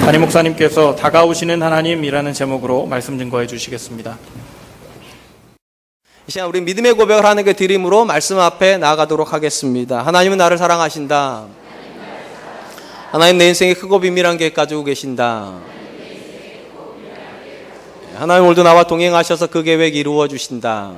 담임 목사님께서 다가오시는 하나님이라는 제목으로 말씀 증거해 주시겠습니다. 이 시간 우리 믿음의 고백을 하나님께 드림으로 말씀 앞에 나아가도록 하겠습니다. 하나님은 나를 사랑하신다. 하나님 내 인생에 크고 비밀한 계획 가지고 계신다. 하나님 오늘도 나와 동행하셔서 그 계획 이루어 주신다.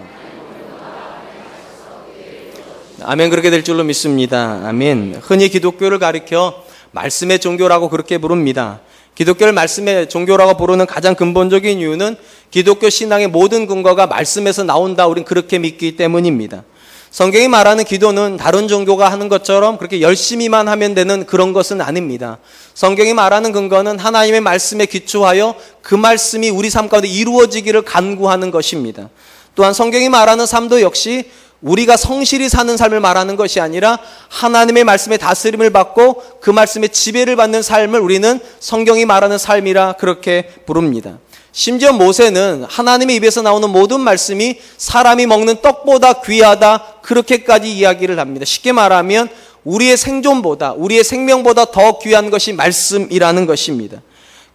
아멘. 그렇게 될 줄로 믿습니다. 아멘. 흔히 기독교를 가리켜 말씀의 종교라고 그렇게 부릅니다. 기독교를 말씀의 종교라고 부르는 가장 근본적인 이유는 기독교 신앙의 모든 근거가 말씀에서 나온다. 우린 그렇게 믿기 때문입니다. 성경이 말하는 기도는 다른 종교가 하는 것처럼 그렇게 열심히만 하면 되는 그런 것은 아닙니다. 성경이 말하는 근거는 하나님의 말씀에 기초하여 그 말씀이 우리 삶 가운데 이루어지기를 간구하는 것입니다. 또한 성경이 말하는 삶도 역시 우리가 성실히 사는 삶을 말하는 것이 아니라 하나님의 말씀에 다스림을 받고 그 말씀에 지배를 받는 삶을 우리는 성경이 말하는 삶이라 그렇게 부릅니다. 심지어 모세는 하나님의 입에서 나오는 모든 말씀이 사람이 먹는 떡보다 귀하다 그렇게까지 이야기를 합니다. 쉽게 말하면 우리의 생존보다 우리의 생명보다 더 귀한 것이 말씀이라는 것입니다.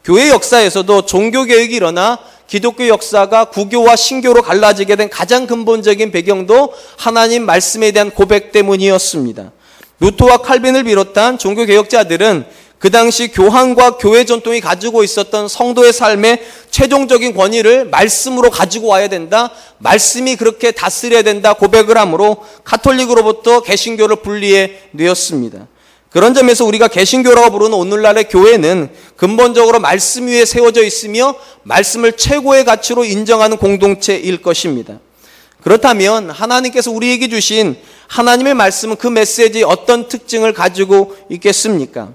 교회 역사에서도 종교개혁이 일어나 기독교 역사가 구교와 신교로 갈라지게 된 가장 근본적인 배경도 하나님 말씀에 대한 고백 때문이었습니다. 루터와 칼빈을 비롯한 종교개혁자들은 그 당시 교황과 교회 전통이 가지고 있었던 성도의 삶의 최종적인 권위를 말씀으로 가지고 와야 된다. 말씀이 그렇게 다스려야 된다 고백을 하므로 가톨릭으로부터 개신교를 분리해 뉘었습니다. 그런 점에서 우리가 개신교라고 부르는 오늘날의 교회는 근본적으로 말씀 위에 세워져 있으며 말씀을 최고의 가치로 인정하는 공동체일 것입니다. 그렇다면 하나님께서 우리에게 주신 하나님의 말씀은 그 메시지의 어떤 특징을 가지고 있겠습니까?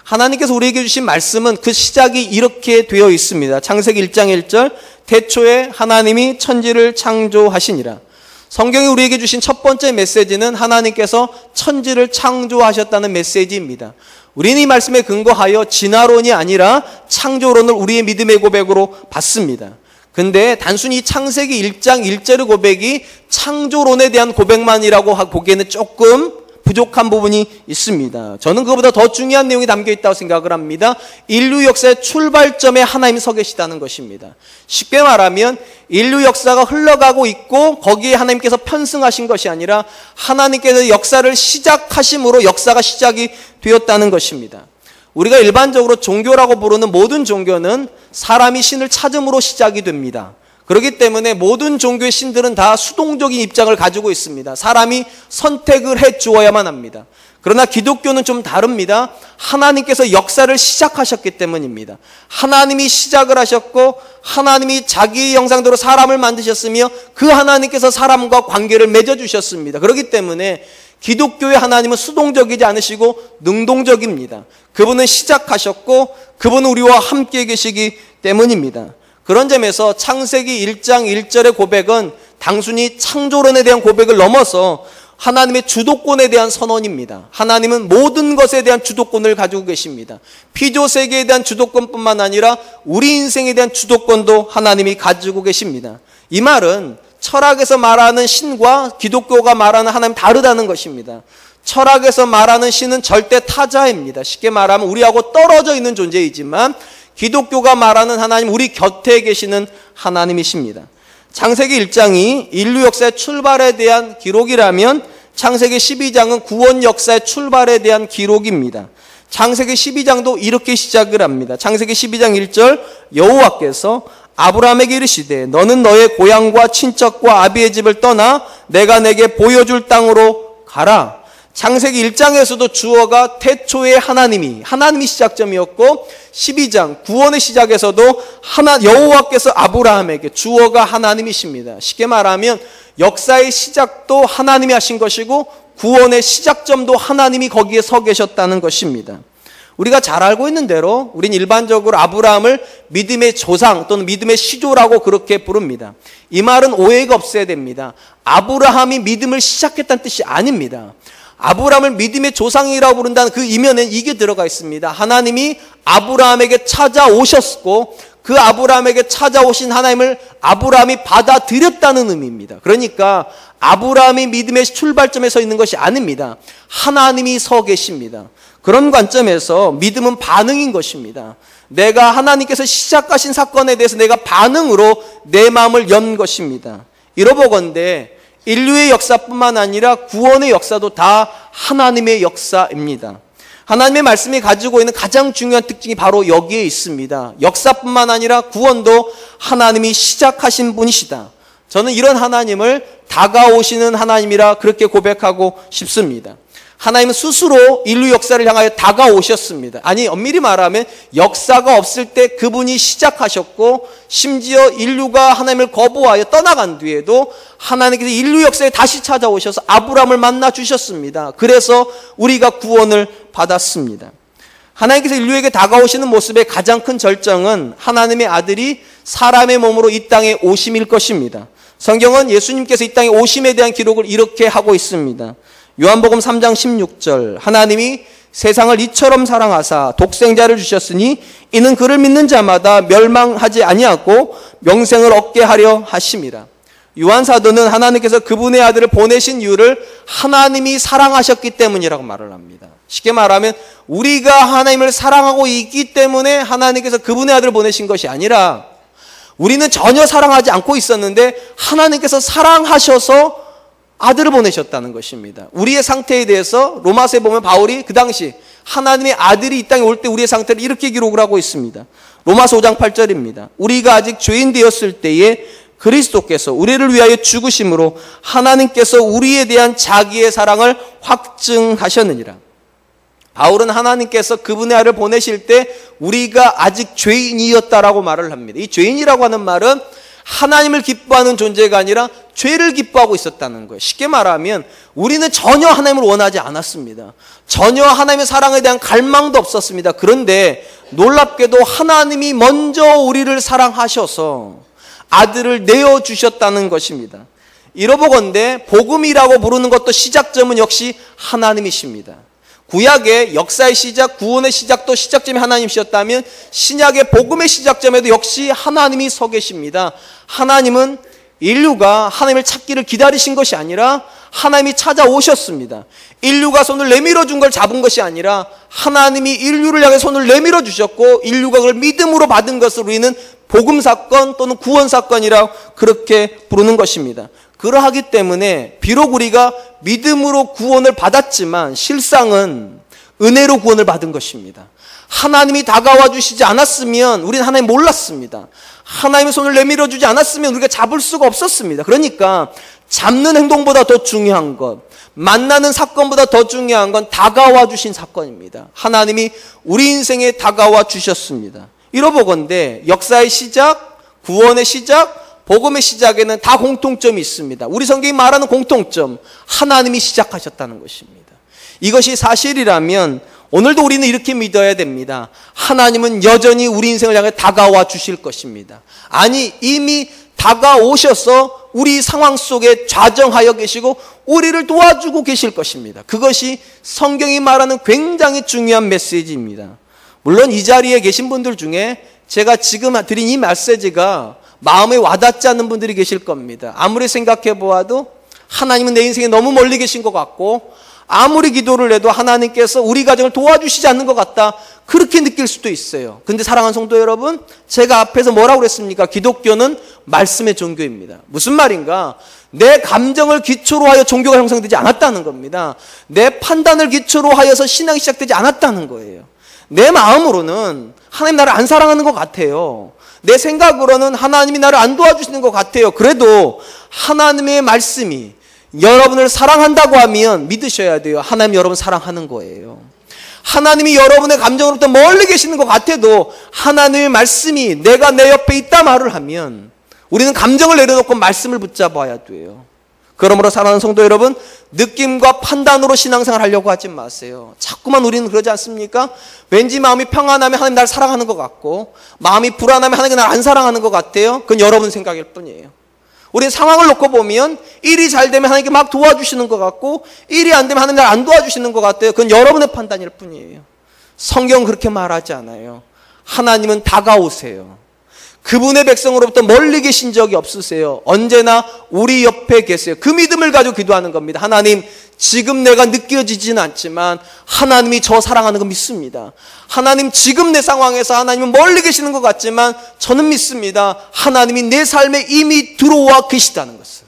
하나님께서 우리에게 주신 말씀은 그 시작이 이렇게 되어 있습니다. 창세기 1장 1절 태초에 하나님이 천지를 창조하시니라. 성경이 우리에게 주신 첫 번째 메시지는 하나님께서 천지를 창조하셨다는 메시지입니다. 우리는 이 말씀에 근거하여 진화론이 아니라 창조론을 우리의 믿음의 고백으로 받습니다. 근데 단순히 창세기 1장 1절의 고백이 창조론에 대한 고백만이라고 보기에는 조금 부족한 부분이 있습니다. 저는 그것보다 더 중요한 내용이 담겨 있다고 생각을 합니다. 인류 역사의 출발점에 하나님이 서 계시다는 것입니다. 쉽게 말하면 인류 역사가 흘러가고 있고 거기에 하나님께서 편승하신 것이 아니라 하나님께서 역사를 시작하심으로 역사가 시작이 되었다는 것입니다. 우리가 일반적으로 종교라고 부르는 모든 종교는 사람이 신을 찾음으로 시작이 됩니다. 그렇기 때문에 모든 종교의 신들은 다 수동적인 입장을 가지고 있습니다. 사람이 선택을 해 주어야만 합니다. 그러나 기독교는 좀 다릅니다. 하나님께서 역사를 시작하셨기 때문입니다. 하나님이 시작을 하셨고 하나님이 자기의 형상대로 사람을 만드셨으며 그 하나님께서 사람과 관계를 맺어주셨습니다. 그렇기 때문에 기독교의 하나님은 수동적이지 않으시고 능동적입니다. 그분은 시작하셨고 그분은 우리와 함께 계시기 때문입니다. 그런 점에서 창세기 1장 1절의 고백은 단순히 창조론에 대한 고백을 넘어서 하나님의 주도권에 대한 선언입니다. 하나님은 모든 것에 대한 주도권을 가지고 계십니다. 피조세계에 대한 주도권뿐만 아니라 우리 인생에 대한 주도권도 하나님이 가지고 계십니다. 이 말은 철학에서 말하는 신과 기독교가 말하는 하나님 다르다는 것입니다. 철학에서 말하는 신은 절대 타자입니다. 쉽게 말하면 우리하고 떨어져 있는 존재이지만 기독교가 말하는 하나님, 우리 곁에 계시는 하나님이십니다. 창세기 1장이 인류 역사의 출발에 대한 기록이라면 창세기 12장은 구원 역사의 출발에 대한 기록입니다. 창세기 12장도 이렇게 시작을 합니다. 창세기 12장 1절 여호와께서 아브라함에게 이르시되 너는 너의 고향과 친척과 아비의 집을 떠나 내가 내게 보여줄 땅으로 가라. 창세기 1장에서도 주어가 태초의 하나님이 시작점이었고 12장 구원의 시작에서도 여호와께서 아브라함에게 주어가 하나님이십니다. 쉽게 말하면 역사의 시작도 하나님이 하신 것이고 구원의 시작점도 하나님이 거기에 서 계셨다는 것입니다. 우리가 잘 알고 있는 대로 우린 일반적으로 아브라함을 믿음의 조상 또는 믿음의 시조라고 그렇게 부릅니다. 이 말은 오해가 없어야 됩니다. 아브라함이 믿음을 시작했다는 뜻이 아닙니다. 아브라함을 믿음의 조상이라고 부른다는 그 이면엔 이게 들어가 있습니다. 하나님이 아브라함에게 찾아오셨고 그 아브라함에게 찾아오신 하나님을 아브라함이 받아들였다는 의미입니다. 그러니까 아브라함이 믿음의 출발점에 서 있는 것이 아닙니다. 하나님이 서 계십니다. 그런 관점에서 믿음은 반응인 것입니다. 내가 하나님께서 시작하신 사건에 대해서 내가 반응으로 내 마음을 연 것입니다. 이러보건대 인류의 역사뿐만 아니라 구원의 역사도 다 하나님의 역사입니다. 하나님의 말씀이 가지고 있는 가장 중요한 특징이 바로 여기에 있습니다. 역사뿐만 아니라 구원도 하나님이 시작하신 분이시다. 저는 이런 하나님을 다가오시는 하나님이라 그렇게 고백하고 싶습니다. 하나님은 스스로 인류 역사를 향하여 다가오셨습니다. 아니, 엄밀히 말하면 역사가 없을 때 그분이 시작하셨고, 심지어 인류가 하나님을 거부하여 떠나간 뒤에도 하나님께서 인류 역사에 다시 찾아오셔서 아브라함을 만나 주셨습니다. 그래서 우리가 구원을 받았습니다. 하나님께서 인류에게 다가오시는 모습의 가장 큰 절정은 하나님의 아들이 사람의 몸으로 이 땅에 오심일 것입니다. 성경은 예수님께서 이 땅에 오심에 대한 기록을 이렇게 하고 있습니다. 요한복음 3장 16절, 하나님이 세상을 이처럼 사랑하사 독생자를 주셨으니 이는 그를 믿는 자마다 멸망하지 아니하고 영생을 얻게 하려 하심이라. 요한 사도는 하나님께서 그분의 아들을 보내신 이유를 하나님이 사랑하셨기 때문이라고 말을 합니다. 쉽게 말하면 우리가 하나님을 사랑하고 있기 때문에 하나님께서 그분의 아들을 보내신 것이 아니라, 우리는 전혀 사랑하지 않고 있었는데 하나님께서 사랑하셔서 아들을 보내셨다는 것입니다. 우리의 상태에 대해서 로마서에 보면 바울이 그 당시 하나님의 아들이 이 땅에 올 때 우리의 상태를 이렇게 기록을 하고 있습니다. 로마서 5장 8절입니다. 우리가 아직 죄인 되었을 때에 그리스도께서 우리를 위하여 죽으심으로 하나님께서 우리에 대한 자기의 사랑을 확증하셨느니라. 바울은 하나님께서 그분의 아들을 보내실 때 우리가 아직 죄인이었다라고 말을 합니다. 이 죄인이라고 하는 말은 하나님을 기뻐하는 존재가 아니라 죄를 기뻐하고 있었다는 거예요. 쉽게 말하면 우리는 전혀 하나님을 원하지 않았습니다. 전혀 하나님의 사랑에 대한 갈망도 없었습니다. 그런데 놀랍게도 하나님이 먼저 우리를 사랑하셔서 아들을 내어주셨다는 것입니다. 이러보건대 복음이라고 부르는 것도 시작점은 역시 하나님이십니다. 구약의 역사의 시작, 구원의 시작도 시작점이 하나님이셨다면 신약의 복음의 시작점에도 역시 하나님이 서 계십니다. 하나님은 인류가 하나님을 찾기를 기다리신 것이 아니라 하나님이 찾아오셨습니다. 인류가 손을 내밀어 준 걸 잡은 것이 아니라 하나님이 인류를 향해 손을 내밀어 주셨고, 인류가 그걸 믿음으로 받은 것을 우리는 복음 사건 또는 구원 사건이라고 그렇게 부르는 것입니다. 그러하기 때문에 비록 우리가 믿음으로 구원을 받았지만 실상은 은혜로 구원을 받은 것입니다. 하나님이 다가와 주시지 않았으면 우리는 하나님 몰랐습니다. 하나님의 손을 내밀어 주지 않았으면 우리가 잡을 수가 없었습니다. 그러니까 잡는 행동보다 더 중요한 것, 만나는 사건보다 더 중요한 건 다가와 주신 사건입니다. 하나님이 우리 인생에 다가와 주셨습니다. 이러보건대 역사의 시작, 구원의 시작, 복음의 시작에는 다 공통점이 있습니다. 우리 성경이 말하는 공통점, 하나님이 시작하셨다는 것입니다. 이것이 사실이라면 오늘도 우리는 이렇게 믿어야 됩니다. 하나님은 여전히 우리 인생을 향해 다가와 주실 것입니다. 아니, 이미 다가오셔서 우리 상황 속에 좌정하여 계시고 우리를 도와주고 계실 것입니다. 그것이 성경이 말하는 굉장히 중요한 메시지입니다. 물론 이 자리에 계신 분들 중에 제가 지금 드린 이 메시지가 마음에 와닿지 않는 분들이 계실 겁니다. 아무리 생각해 보아도 하나님은 내 인생에 너무 멀리 계신 것 같고, 아무리 기도를 해도 하나님께서 우리 가정을 도와주시지 않는 것 같다, 그렇게 느낄 수도 있어요. 근데 사랑하는 성도 여러분, 제가 앞에서 뭐라고 그랬습니까? 기독교는 말씀의 종교입니다. 무슨 말인가? 내 감정을 기초로 하여 종교가 형성되지 않았다는 겁니다. 내 판단을 기초로 하여서 신앙이 시작되지 않았다는 거예요. 내 마음으로는 하나님 나를 안 사랑하는 것 같아요. 내 생각으로는 하나님이 나를 안 도와주시는 것 같아요. 그래도 하나님의 말씀이 여러분을 사랑한다고 하면 믿으셔야 돼요. 하나님 여러분 사랑하는 거예요. 하나님이 여러분의 감정으로부터 멀리 계시는 것 같아도 하나님의 말씀이 내가 내 옆에 있다 말을 하면 우리는 감정을 내려놓고 말씀을 붙잡아야 돼요. 그러므로 사랑하는 성도 여러분, 느낌과 판단으로 신앙생활 하려고 하지 마세요. 자꾸만 우리는 그러지 않습니까? 왠지 마음이 평안하면 하나님 나를 사랑하는 것 같고, 마음이 불안하면 하나님 나를 안 사랑하는 것 같아요. 그건 여러분 생각일 뿐이에요. 우리 상황을 놓고 보면 일이 잘 되면 하나님께 막 도와주시는 것 같고, 일이 안 되면 하나님 나를 안 도와주시는 것 같아요. 그건 여러분의 판단일 뿐이에요. 성경은 그렇게 말하지 않아요. 하나님은 다가오세요. 그분의 백성으로부터 멀리 계신 적이 없으세요. 언제나 우리 옆에 계세요. 그 믿음을 가지고 기도하는 겁니다. 하나님, 지금 내가 느껴지지는 않지만 하나님이 저 사랑하는 거 믿습니다. 하나님, 지금 내 상황에서 하나님은 멀리 계시는 것 같지만 저는 믿습니다. 하나님이 내 삶에 이미 들어와 계시다는 것을.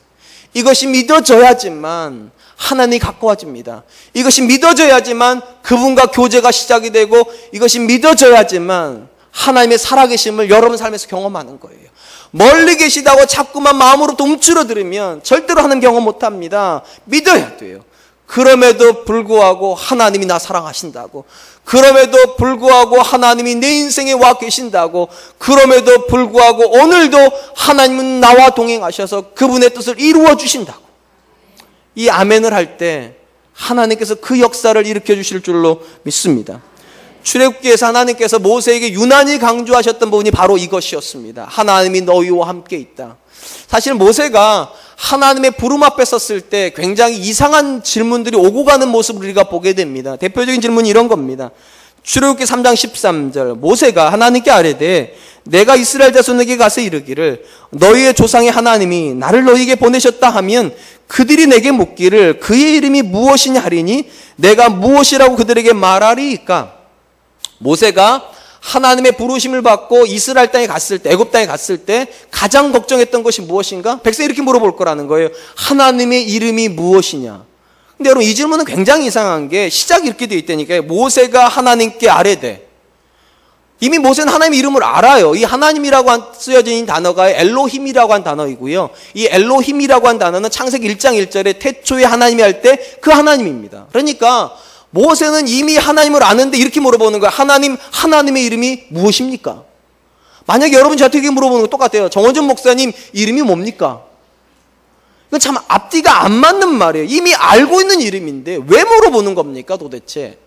이것이 믿어져야지만 하나님이 가까워집니다. 이것이 믿어져야지만 그분과 교제가 시작이 되고, 이것이 믿어져야지만 하나님의 살아계심을 여러분 삶에서 경험하는 거예요. 멀리 계시다고 자꾸만 마음으로부터 움츠러들으면 절대로 하나님 경험 못합니다. 믿어야 돼요. 그럼에도 불구하고 하나님이 나 사랑하신다고, 그럼에도 불구하고 하나님이 내 인생에 와 계신다고, 그럼에도 불구하고 오늘도 하나님은 나와 동행하셔서 그분의 뜻을 이루어 주신다고, 이 아멘을 할 때 하나님께서 그 역사를 일으켜 주실 줄로 믿습니다. 출애굽기에서 하나님께서 모세에게 유난히 강조하셨던 부분이 바로 이것이었습니다. 하나님이 너희와 함께 있다. 사실 모세가 하나님의 부름 앞에 섰을 때 굉장히 이상한 질문들이 오고 가는 모습을 우리가 보게 됩니다. 대표적인 질문이 이런 겁니다. 출애굽기 3장 13절, 모세가 하나님께 아뢰되 내가 이스라엘 자손에게 가서 이르기를 너희의 조상의 하나님이 나를 너희에게 보내셨다 하면 그들이 내게 묻기를 그의 이름이 무엇이냐 하리니 내가 무엇이라고 그들에게 말하리이까. 모세가 하나님의 부르심을 받고 이스라엘 땅에 갔을 때, 애굽 땅에 갔을 때 가장 걱정했던 것이 무엇인가? 백성이 이렇게 물어볼 거라는 거예요. 하나님의 이름이 무엇이냐? 근데 여러분, 이 질문은 굉장히 이상한 게 시작이 이렇게 되어 있다니까요. 모세가 하나님께 아뢰되. 이미 모세는 하나님의 이름을 알아요. 이 하나님이라고 쓰여진 단어가 엘로힘이라고 한 단어이고요. 이 엘로힘이라고 한 단어는 창세기 1장 1절에 태초에 하나님이 할 때 그 하나님입니다. 그러니까 모세는 이미 하나님을 아는데 이렇게 물어보는 거야. 하나님, 하나님의 이름이 무엇입니까? 만약에 여러분 저한테 이렇게 물어보는 거 똑같아요. 정원준 목사님 이름이 뭡니까? 이건 참 앞뒤가 안 맞는 말이에요. 이미 알고 있는 이름인데 왜 물어보는 겁니까 도대체?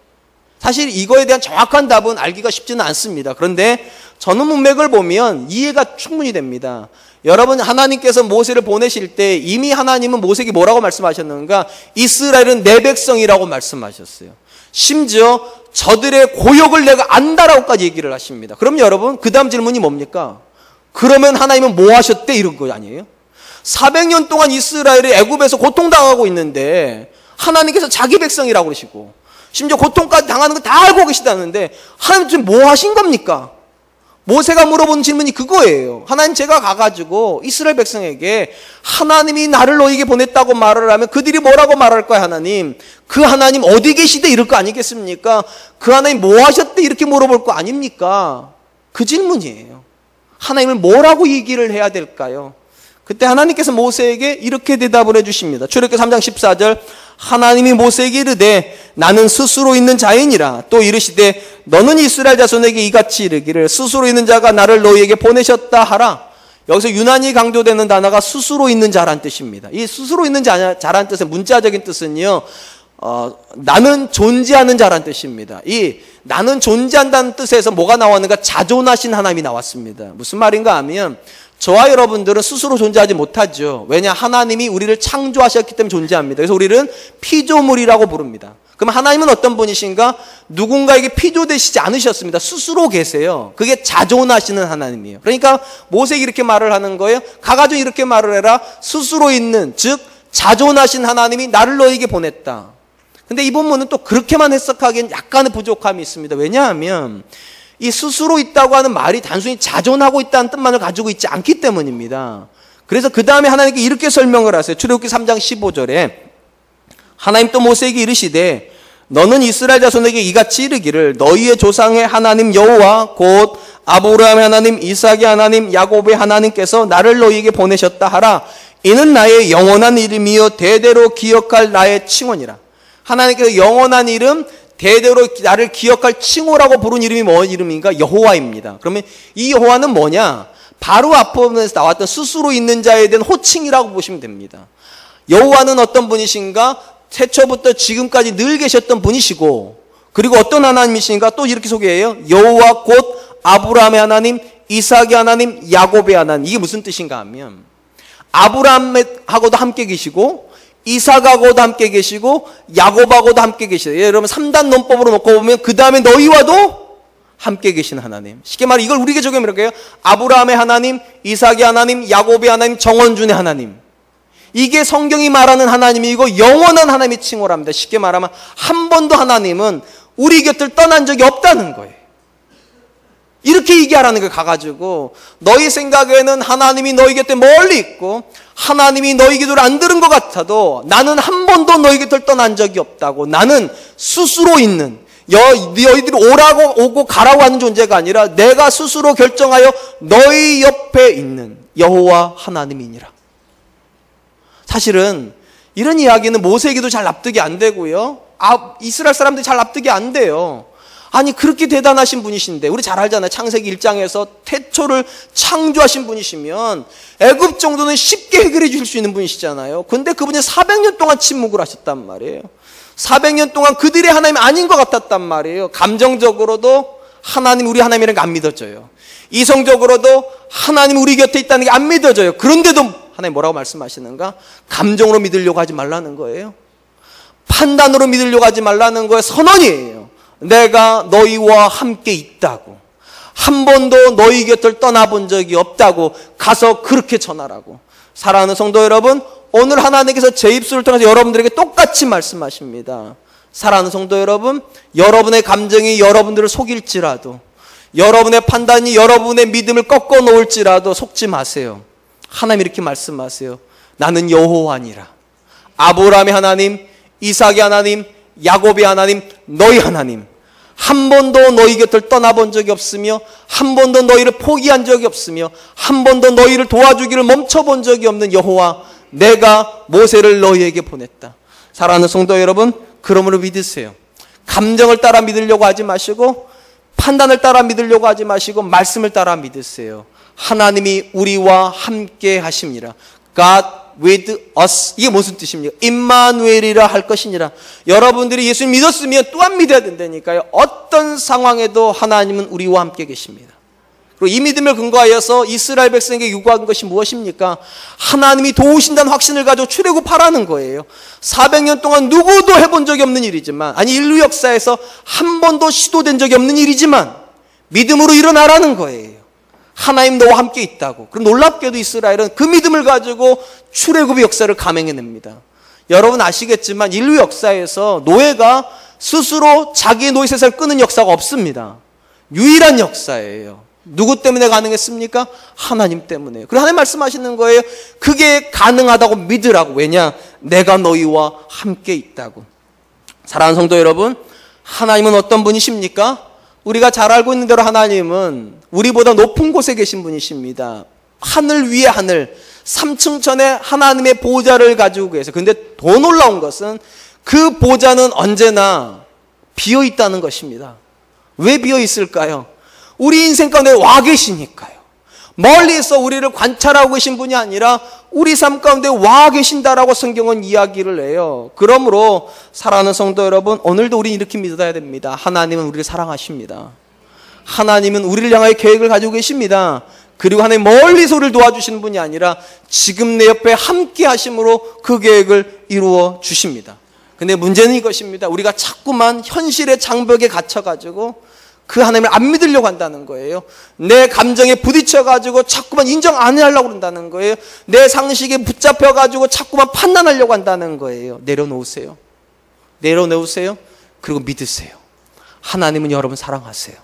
사실 이거에 대한 정확한 답은 알기가 쉽지는 않습니다. 그런데 전후 문맥을 보면 이해가 충분히 됩니다. 여러분, 하나님께서 모세를 보내실 때 이미 하나님은 모세에게 뭐라고 말씀하셨는가? 이스라엘은 내 백성이라고 말씀하셨어요. 심지어 저들의 고역을 내가 안다라고까지 얘기를 하십니다. 그럼 여러분, 그 다음 질문이 뭡니까? 그러면 하나님은 뭐 하셨대? 이런 거 아니에요? 400년 동안 이스라엘이 애굽에서 고통당하고 있는데 하나님께서 자기 백성이라고 그러시고 심지어 고통까지 당하는 거 다 알고 계시다는데 하나님 지금 뭐 하신 겁니까? 모세가 물어본 질문이 그거예요. 하나님, 제가 가가지고 이스라엘 백성에게 하나님이 나를 너희에게 보냈다고 말을 하면 그들이 뭐라고 말할 거야? 하나님, 그 하나님 어디 계시대? 이럴 거 아니겠습니까? 그 하나님 뭐 하셨대? 이렇게 물어볼 거 아닙니까? 그 질문이에요. 하나님을 뭐라고 얘기를 해야 될까요? 그때 하나님께서 모세에게 이렇게 대답을 해주십니다. 출애굽기 3장 14절, 하나님이 모세에게 이르되 나는 스스로 있는 자이니라. 또 이르시되 너는 이스라엘 자손에게 이같이 이르기를 스스로 있는 자가 나를 너희에게 보내셨다 하라. 여기서 유난히 강조되는 단어가 스스로 있는 자란 뜻입니다. 이 스스로 있는 자란 뜻의 문자적인 뜻은요, 나는 존재하는 자란 뜻입니다. 이 나는 존재한다는 뜻에서 뭐가 나왔는가? 자존하신 하나님이 나왔습니다. 무슨 말인가 하면 저와 여러분들은 스스로 존재하지 못하죠. 왜냐? 하나님이 우리를 창조하셨기 때문에 존재합니다. 그래서 우리는 피조물이라고 부릅니다. 그럼 하나님은 어떤 분이신가? 누군가에게 피조되시지 않으셨습니다. 스스로 계세요. 그게 자존하시는 하나님이에요. 그러니까 모세에게 이렇게 말을 하는 거예요. 가가지고 이렇게 말을 해라. 스스로 있는, 즉 자존하신 하나님이 나를 너에게 보냈다. 근데 이 본문은 또 그렇게만 해석하기엔 약간의 부족함이 있습니다. 왜냐하면 이 스스로 있다고 하는 말이 단순히 자존하고 있다는 뜻만을 가지고 있지 않기 때문입니다. 그래서 그 다음에 하나님께 이렇게 설명을 하세요. 출애굽기 3장 15절에 하나님 또 모세에게 이르시되 너는 이스라엘 자손에게 이같이 이르기를 너희의 조상의 하나님 여호와 곧 아브라함의 하나님, 이삭의 하나님, 야곱의 하나님께서 나를 너희에게 보내셨다 하라. 이는 나의 영원한 이름이요 대대로 기억할 나의 칭호니라. 하나님께서 영원한 이름, 대대로 나를 기억할 칭호라고 부른 이름이 뭐 이름인가? 여호와입니다. 그러면 이 여호와는 뭐냐? 바로 앞부분에서 나왔던 스스로 있는 자에 대한 호칭이라고 보시면 됩니다. 여호와는 어떤 분이신가? 태초부터 지금까지 늘 계셨던 분이시고, 그리고 어떤 하나님이신가? 또 이렇게 소개해요. 여호와 곧 아브라함의 하나님, 이삭의 하나님, 야곱의 하나님. 이게 무슨 뜻인가 하면 아브라함하고도 함께 계시고 이삭하고도 함께 계시고 야곱하고도 함께 계시죠. 여러분 3단 논법으로 놓고 보면 그 다음에 너희와도 함께 계신 하나님. 쉽게 말해 이걸 우리에게 적용해볼게요. 아브라함의 하나님, 이삭의 하나님, 야곱의 하나님, 정원준의 하나님. 이게 성경이 말하는 하나님이고 영원한 하나님이 칭호랍니다. 쉽게 말하면 한 번도 하나님은 우리 곁을 떠난 적이 없다는 거예요. 이렇게 얘기하라는 거예요. 가가지고 너희 생각에는 하나님이 너희 곁에 멀리 있고 하나님이 너희 기도를 안 들은 것 같아도 나는 한 번도 너희 곁을 떠난 적이 없다고. 나는 스스로 있는 너희들이 오고 가라고 하는 존재가 아니라 내가 스스로 결정하여 너희 옆에 있는 여호와 하나님이니라. 사실은 이런 이야기는 모세에게도 잘 납득이 안 되고요. 이스라엘 사람들이 잘 납득이 안 돼요. 아니 그렇게 대단하신 분이신데 우리 잘 알잖아요. 창세기 1장에서 태초를 창조하신 분이시면 애굽 정도는 쉽게 해결해 주실 수 있는 분이시잖아요. 근데 그분이 400년 동안 침묵을 하셨단 말이에요. 400년 동안 그들의 하나님이 아닌 것 같았단 말이에요. 감정적으로도 하나님 우리 하나님이라는 게 안 믿어져요. 이성적으로도 하나님 우리 곁에 있다는 게 안 믿어져요. 그런데도 하나님 뭐라고 말씀하시는가? 감정으로 믿으려고 하지 말라는 거예요. 판단으로 믿으려고 하지 말라는 거예요. 선언이에요. 내가 너희와 함께 있다고. 한 번도 너희 곁을 떠나본 적이 없다고 가서 그렇게 전하라고. 사랑하는 성도 여러분, 오늘 하나님께서 제 입술을 통해서 여러분들에게 똑같이 말씀하십니다. 사랑하는 성도 여러분, 여러분의 감정이 여러분들을 속일지라도, 여러분의 판단이 여러분의 믿음을 꺾어 놓을지라도 속지 마세요. 하나님 이렇게 말씀하세요. 나는 여호와니라. 아브라함의 하나님, 이삭의 하나님, 야곱의 하나님, 너희 하나님. 한 번도 너희 곁을 떠나본 적이 없으며 한 번도 너희를 포기한 적이 없으며 한 번도 너희를 도와주기를 멈춰본 적이 없는 여호와, 내가 모세를 너희에게 보냈다. 사랑하는 성도 여러분, 그러므로 믿으세요. 감정을 따라 믿으려고 하지 마시고 판단을 따라 믿으려고 하지 마시고 말씀을 따라 믿으세요. 하나님이 우리와 함께 하심이라. God with us. 이게 무슨 뜻입니까? 임마누엘이라 할 것이니라. 여러분들이 예수님 믿었으면 또한 믿어야 된다니까요. 어떤 상황에도 하나님은 우리와 함께 계십니다. 그리고 이 믿음을 근거하여서 이스라엘 백성에게 요구한 것이 무엇입니까? 하나님이 도우신다는 확신을 가지고 출애굽하라는 거예요. 400년 동안 누구도 해본 적이 없는 일이지만, 아니 인류 역사에서 한 번도 시도된 적이 없는 일이지만 믿음으로 일어나라는 거예요. 하나님 너와 함께 있다고. 그럼 놀랍게도 이스라엘은 그 믿음을 가지고 출애굽의 역사를 감행해냅니다. 여러분 아시겠지만 인류 역사에서 노예가 스스로 자기의 노예 세상을 끊는 역사가 없습니다. 유일한 역사예요. 누구 때문에 가능했습니까? 하나님 때문에. 그래서 하나님 말씀하시는 거예요. 그게 가능하다고 믿으라고. 왜냐? 내가 너희와 함께 있다고. 사랑하는 성도 여러분, 하나님은 어떤 분이십니까? 우리가 잘 알고 있는 대로 하나님은 우리보다 높은 곳에 계신 분이십니다. 하늘 위에 하늘, 3층 천에 하나님의 보좌를 가지고 계세요. 그런데 더 놀라운 것은 그 보좌는 언제나 비어 있다는 것입니다. 왜 비어 있을까요? 우리 인생 가운데 와 계시니까요. 멀리서 우리를 관찰하고 계신 분이 아니라 우리 삶 가운데 와 계신다라고 성경은 이야기를 해요. 그러므로 사랑하는 성도 여러분, 오늘도 우리는 이렇게 믿어야 됩니다. 하나님은 우리를 사랑하십니다. 하나님은 우리를 향하여 계획을 가지고 계십니다. 그리고 하나님 멀리서 우리를 도와주시는 분이 아니라 지금 내 옆에 함께 하심으로 그 계획을 이루어 주십니다. 근데 문제는 이것입니다. 우리가 자꾸만 현실의 장벽에 갇혀가지고 그 하나님을 안 믿으려고 한다는 거예요. 내 감정에 부딪혀가지고 자꾸만 인정 안 하려고 한다는 거예요. 내 상식에 붙잡혀가지고 자꾸만 판단하려고 한다는 거예요. 내려놓으세요. 내려놓으세요. 그리고 믿으세요. 하나님은 여러분 사랑하세요.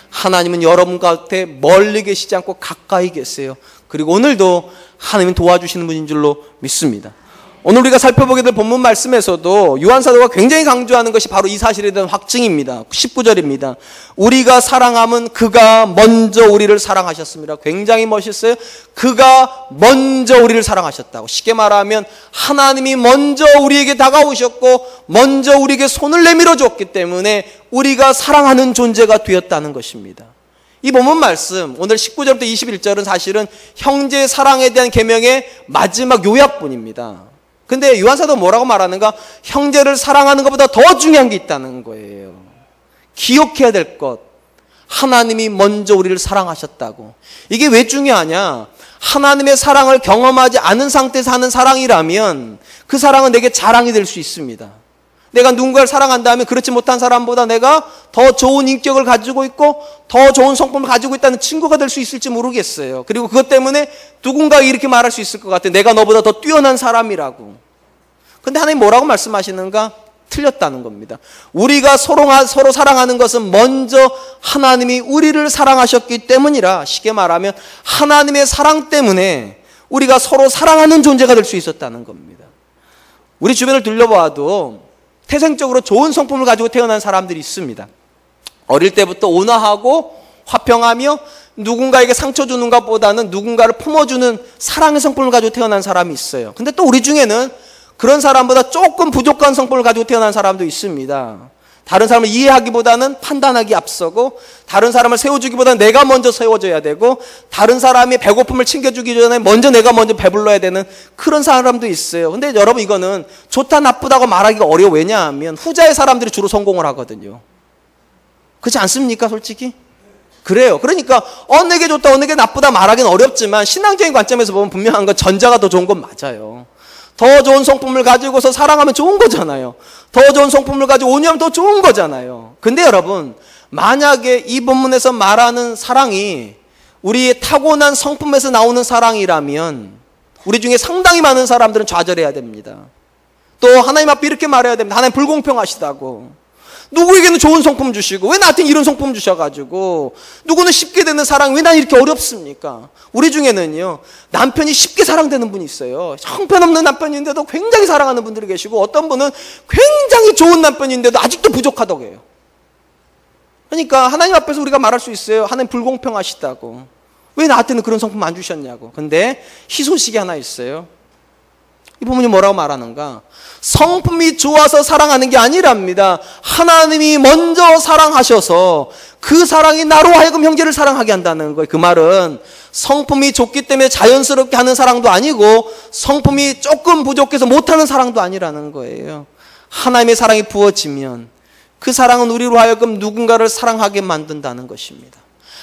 하나님은 여러분 곁에 멀리 계시지 않고 가까이 계세요. 그리고 오늘도 하나님은 도와주시는 분인 줄로 믿습니다. 오늘 우리가 살펴보게 될 본문 말씀에서도 요한사도가 굉장히 강조하는 것이 바로 이 사실에 대한 확증입니다. 19절입니다. 우리가 사랑함은 그가 먼저 우리를 사랑하셨습니다. 굉장히 멋있어요. 그가 먼저 우리를 사랑하셨다고. 쉽게 말하면 하나님이 먼저 우리에게 다가오셨고 먼저 우리에게 손을 내밀어 줬기 때문에 우리가 사랑하는 존재가 되었다는 것입니다. 이 본문 말씀 오늘 19절부터 21절은 사실은 형제 사랑에 대한 계명의 마지막 요약본입니다. 근데 요한사도 뭐라고 말하는가? 형제를 사랑하는 것보다 더 중요한 게 있다는 거예요. 기억해야 될 것. 하나님이 먼저 우리를 사랑하셨다고. 이게 왜 중요하냐? 하나님의 사랑을 경험하지 않은 상태에서 하는 사랑이라면 그 사랑은 내게 자랑이 될 수 있습니다. 내가 누군가를 사랑한다면 그렇지 못한 사람보다 내가 더 좋은 인격을 가지고 있고 더 좋은 성품을 가지고 있다는 증거가 될 수 있을지 모르겠어요. 그리고 그것 때문에 누군가가 이렇게 말할 수 있을 것 같아요. 내가 너보다 더 뛰어난 사람이라고. 근데 하나님 뭐라고 말씀하시는가? 틀렸다는 겁니다. 우리가 서로 사랑하는 것은 먼저 하나님이 우리를 사랑하셨기 때문이라, 쉽게 말하면 하나님의 사랑 때문에 우리가 서로 사랑하는 존재가 될 수 있었다는 겁니다. 우리 주변을 둘러봐도 태생적으로 좋은 성품을 가지고 태어난 사람들이 있습니다. 어릴 때부터 온화하고 화평하며 누군가에게 상처 주는 것보다는 누군가를 품어주는 사랑의 성품을 가지고 태어난 사람이 있어요. 근데 또 우리 중에는 그런 사람보다 조금 부족한 성품을 가지고 태어난 사람도 있습니다. 다른 사람을 이해하기보다는 판단하기 앞서고, 다른 사람을 세워주기보다는 내가 먼저 세워줘야 되고, 다른 사람이 배고픔을 챙겨주기 전에 내가 먼저 배불러야 되는 그런 사람도 있어요. 근데 여러분, 이거는 좋다 나쁘다고 말하기가 어려워. 왜냐하면 후자의 사람들이 주로 성공을 하거든요. 그렇지 않습니까, 솔직히? 그래요. 그러니까 어느 게 좋다 어느 게 나쁘다 말하기는 어렵지만 신앙적인 관점에서 보면 분명한 건 전자가 더 좋은 건 맞아요. 더 좋은 성품을 가지고서 사랑하면 좋은 거잖아요. 더 좋은 성품을 가지고 온유하면 더 좋은 거잖아요. 근데 여러분, 만약에 이 본문에서 말하는 사랑이 우리의 타고난 성품에서 나오는 사랑이라면 우리 중에 상당히 많은 사람들은 좌절해야 됩니다. 또 하나님 앞에 이렇게 말해야 됩니다. 하나님 불공평하시다고. 누구에게는 좋은 성품 주시고 왜 나한테 이런 성품 주셔가지고, 누구는 쉽게 되는 사랑 왜 난 이렇게 어렵습니까? 우리 중에는요, 남편이 쉽게 사랑되는 분이 있어요. 형편없는 남편인데도 굉장히 사랑하는 분들이 계시고, 어떤 분은 굉장히 좋은 남편인데도 아직도 부족하다고 해요. 그러니까 하나님 앞에서 우리가 말할 수 있어요. 하나님 불공평하시다고. 왜 나한테는 그런 성품 안 주셨냐고. 근데 희소식이 하나 있어요. 이 부분이 뭐라고 말하는가? 성품이 좋아서 사랑하는 게 아니랍니다. 하나님이 먼저 사랑하셔서 그 사랑이 나로 하여금 형제를 사랑하게 한다는 거예요. 그 말은 성품이 좋기 때문에 자연스럽게 하는 사랑도 아니고, 성품이 조금 부족해서 못하는 사랑도 아니라는 거예요. 하나님의 사랑이 부어지면 그 사랑은 우리로 하여금 누군가를 사랑하게 만든다는 것입니다.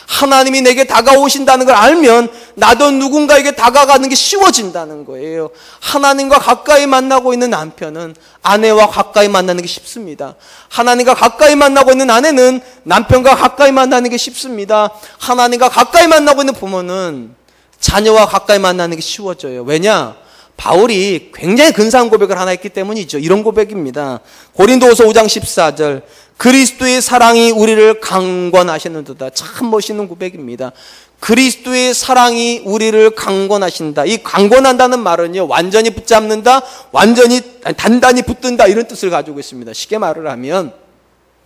하나님이 내게 다가오신다는 걸 알면 나도 누군가에게 다가가는 게 쉬워진다는 거예요. 하나님과 가까이 만나고 있는 남편은 아내와 가까이 만나는 게 쉽습니다. 하나님과 가까이 만나고 있는 아내는 남편과 가까이 만나는 게 쉽습니다. 하나님과 가까이 만나고 있는 부모는 자녀와 가까이 만나는 게 쉬워져요. 왜냐? 바울이 굉장히 근사한 고백을 하나 했기 때문이죠. 이런 고백입니다. 고린도후서 5장 14절. 그리스도의 사랑이 우리를 강권하시는도다. 참 멋있는 고백입니다. 그리스도의 사랑이 우리를 강권하신다. 이 강권한다는 말은요, 완전히 붙잡는다, 완전히 단단히 붙든다, 이런 뜻을 가지고 있습니다. 쉽게 말을 하면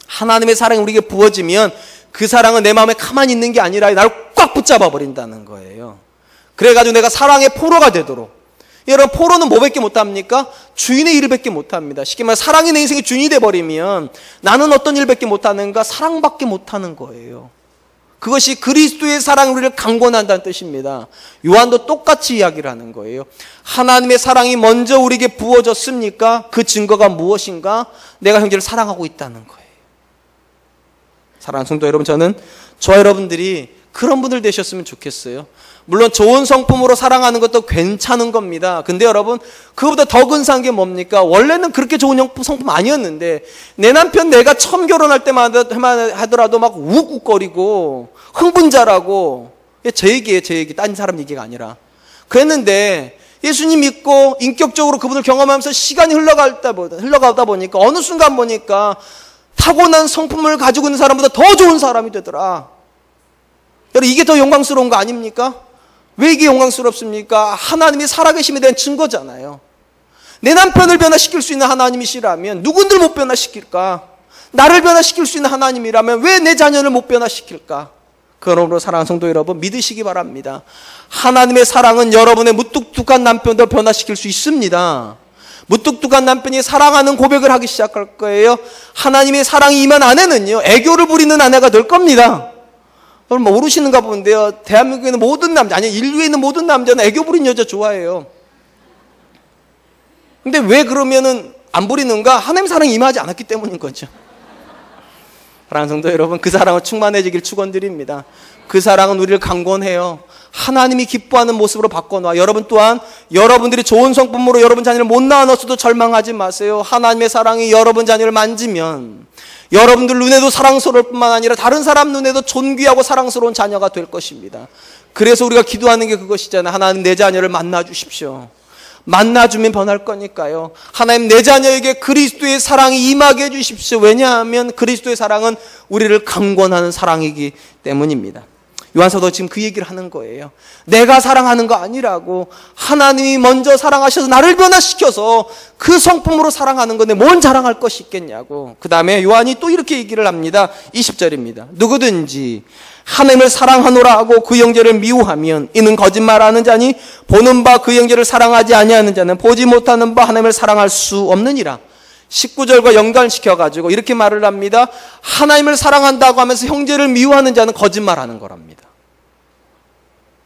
하나님의 사랑이 우리에게 부어지면 그 사랑은 내 마음에 가만히 있는 게 아니라 나를 꽉 붙잡아 버린다는 거예요. 그래가지고 내가 사랑의 포로가 되도록. 여러분, 포로는 뭐밖에 못합니까? 주인의 일을 밖에 못합니다. 쉽게 말해 사랑이 내 인생의 주인이 돼버리면 나는 어떤 일밖에 못하는가? 사랑밖에 못하는 거예요. 그것이 그리스도의 사랑이 우리를 강권한다는 뜻입니다. 요한도 똑같이 이야기를 하는 거예요. 하나님의 사랑이 먼저 우리에게 부어졌습니까? 그 증거가 무엇인가? 내가 형제를 사랑하고 있다는 거예요. 사랑하는 성도 여러분, 저는 저와 여러분들이 그런 분들 되셨으면 좋겠어요. 물론 좋은 성품으로 사랑하는 것도 괜찮은 겁니다. 근데 여러분, 그거보다 더 근사한 게 뭡니까? 원래는 그렇게 좋은 성품 아니었는데 내 남편 내가 처음 결혼할 때마다 하더라도 막 욱욱거리고 흥분자라고. 제 얘기예요, 제 얘기. 딴 사람 얘기가 아니라. 그랬는데 예수님 믿고 인격적으로 그분을 경험하면서 시간이 흘러가다 보니까 어느 순간 보니까 타고난 성품을 가지고 있는 사람보다 더 좋은 사람이 되더라. 여러분, 이게 더 영광스러운 거 아닙니까? 왜 이게 영광스럽습니까? 하나님이 살아계심에 대한 증거잖아요. 내 남편을 변화시킬 수 있는 하나님이시라면 누군들 못 변화시킬까? 나를 변화시킬 수 있는 하나님이라면 왜 내 자녀를 못 변화시킬까? 그러므로 사랑하는 성도 여러분, 믿으시기 바랍니다. 하나님의 사랑은 여러분의 무뚝뚝한 남편도 변화시킬 수 있습니다. 무뚝뚝한 남편이 사랑하는 고백을 하기 시작할 거예요. 하나님의 사랑이 임한 아내는요, 애교를 부리는 아내가 될 겁니다. 여러분 모르시는가 본데요, 대한민국에 있는 모든 남자, 아니 인류에 있는 모든 남자는 애교 부린 여자 좋아해요. 근데 왜 그러면은 안 부리는가? 하나님 사랑이 임하지 않았기 때문인 거죠. 사랑하는 성도 여러분, 그 사랑을 충만해지길 축원드립니다. 그 사랑은 우리를 강권해요. 하나님이 기뻐하는 모습으로 바꿔놔. 여러분 또한 여러분들이 좋은 성품으로 여러분 자녀를 못 낳아놨어도 절망하지 마세요. 하나님의 사랑이 여러분 자녀를 만지면 여러분들 눈에도 사랑스러울 뿐만 아니라 다른 사람 눈에도 존귀하고 사랑스러운 자녀가 될 것입니다. 그래서 우리가 기도하는 게 그것이잖아요. 하나님 내 자녀를 만나 주십시오. 만나주면 변할 거니까요. 하나님 내 자녀에게 그리스도의 사랑이 임하게 해주십시오. 왜냐하면 그리스도의 사랑은 우리를 강권하는 사랑이기 때문입니다. 요한사도 지금 그 얘기를 하는 거예요. 내가 사랑하는 거 아니라고. 하나님이 먼저 사랑하셔서 나를 변화시켜서 그 성품으로 사랑하는 건데 뭔 자랑할 것이 있겠냐고. 그 다음에 요한이 또 이렇게 얘기를 합니다. 20절입니다. 누구든지 하나님을 사랑하노라 하고 그 형제를 미워하면 이는 거짓말하는 자니 보는 바 그 형제를 사랑하지 아니하는 자는 보지 못하는 바 하나님을 사랑할 수 없느니라. 19절과 연관시켜가지고 이렇게 말을 합니다. 하나님을 사랑한다고 하면서 형제를 미워하는 자는 거짓말하는 거랍니다.